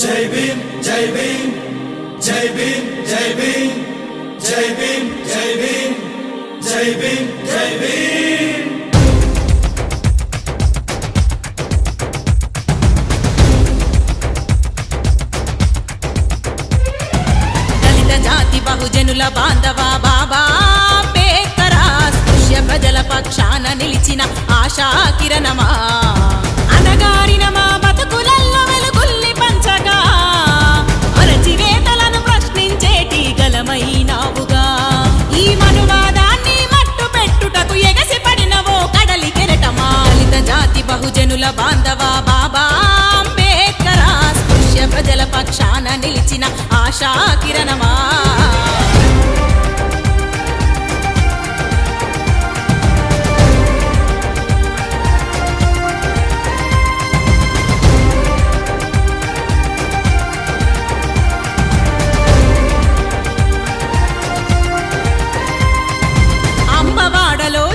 జై భీమ్ జై భీమ్ జై భీమ్ జై భీమ్ జై భీమ్ జై భీమ్ జై భీమ్ జై భీమ్ దళిత జాతి బహుజనుల బాంధవా బాబా అంబేద్కర్ స్పృశ్య ప్రజల పక్షాన నిలిచిన ఆశా కిరణమా అనగారిన మా బతుకులల్లో వెలుగుల్ని పంచగా అరచివేతలను ప్రశ్నించేటి గలమైనావుగా ఈ మనువాదాన్ని మట్టు పెట్టుటకు ఎగసి పడినవో కడలి కెరటమా దళిత జాతి బహుజనుల బాంధవా బాబా అంబేద్కర్ స్పృశ్య ప్రజల పక్షాన నిలిచిన ఆశా కిరణమా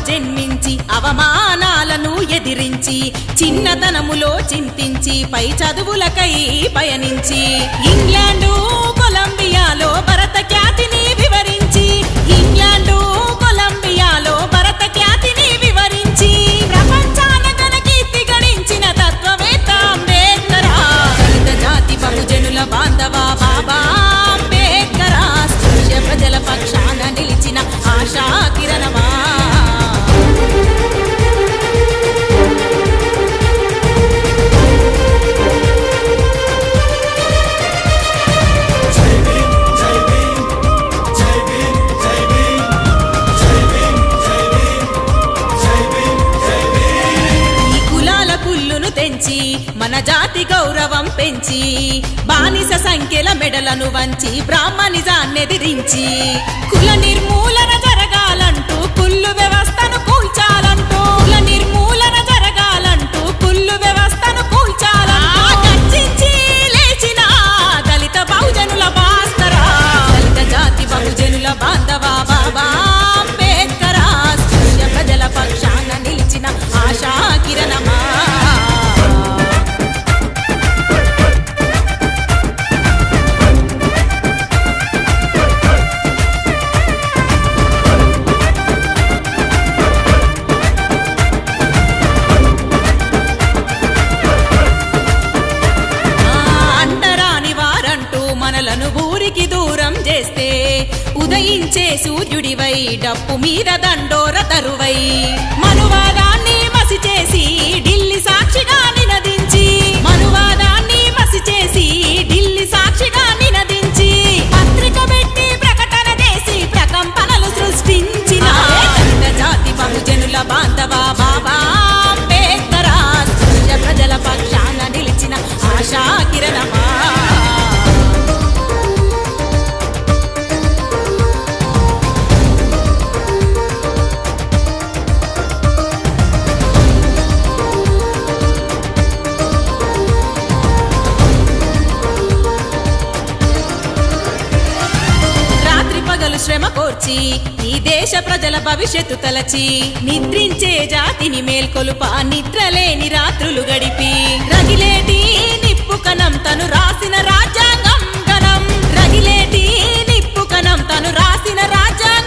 జన్మించి అవమానాలను ఎదిరించి చిన్నతనములో చింతించి పై చదువులకై పయనించి ఇంగ్లాండు కొలంబియాలో భరత ఖ్యాతిని వివరించి ఇంగ్లాండు కొలంబియాలో భరత ఖ్యాతిని వివరించి ప్రపంచాన ఘన కీర్తి గణించిన తత్వవేత్త అంబేద్కర్ దళిత జాతి బహుజనుల బాంధవా బాబా అంబేద్కర్ స్పృశ్య ప్రజల పక్షాన నిలిచిన ఆశా కిరణమా మన జాతి గౌరవం పెంచి బానిస సంఖ్యల మెడలను వంచి బ్రాహ్మణిజాన్నెదిరించి కుల నిర్మూలన జరగాలంటూ కుల్లు వ్యవస్థను కూల్చాలంటూ కుల నిర్మూలన జరగాలంటూ కుల్లు వ్యవస్థను కూల్చాలంటూ గర్జించి లేచిన దళిత బహుజనుల భాస్కరా దళిత జాతి బహుజనుల బాంధవా బాబా అంబేద్కర్ స్పృశ్య ప్రజల పక్షాన నిలిచిన ఆశా కిరణమా ఊరికి దూరం చేస్తే ఉదయించే సూర్యుడివై డప్పు మీద దండోర తరువై మనువాదాన్ని మసి చేసి ఢిల్లీ సాక్షిగా నినదించి మనువాదాన్ని మసి చేసి ఢిల్లీ సాక్షిగా నినదించి పత్రిక పెట్టి ప్రకటన చేసి ప్రకంపనలు సృష్టించిన దళిత జాతి బహుజనుల బాంధవా బాబా అంబేద్కర్ స్పృశ్య ప్రజల పక్షాన నిలిచిన ఆశా కిరణమా శ్రమ కోర్చి ఈ దేశ ప్రజల భవిష్యత్తు తలచి నిద్రించే జాతిని మేల్కొలుప నిద్రలేని రాత్రులు గడిపి రగిలేటి నిప్పు కణం తను రాసిన రాజ్యాంగం గణం రగిలేటి నిప్పు కణం తను రాసిన రాజ్యాంగం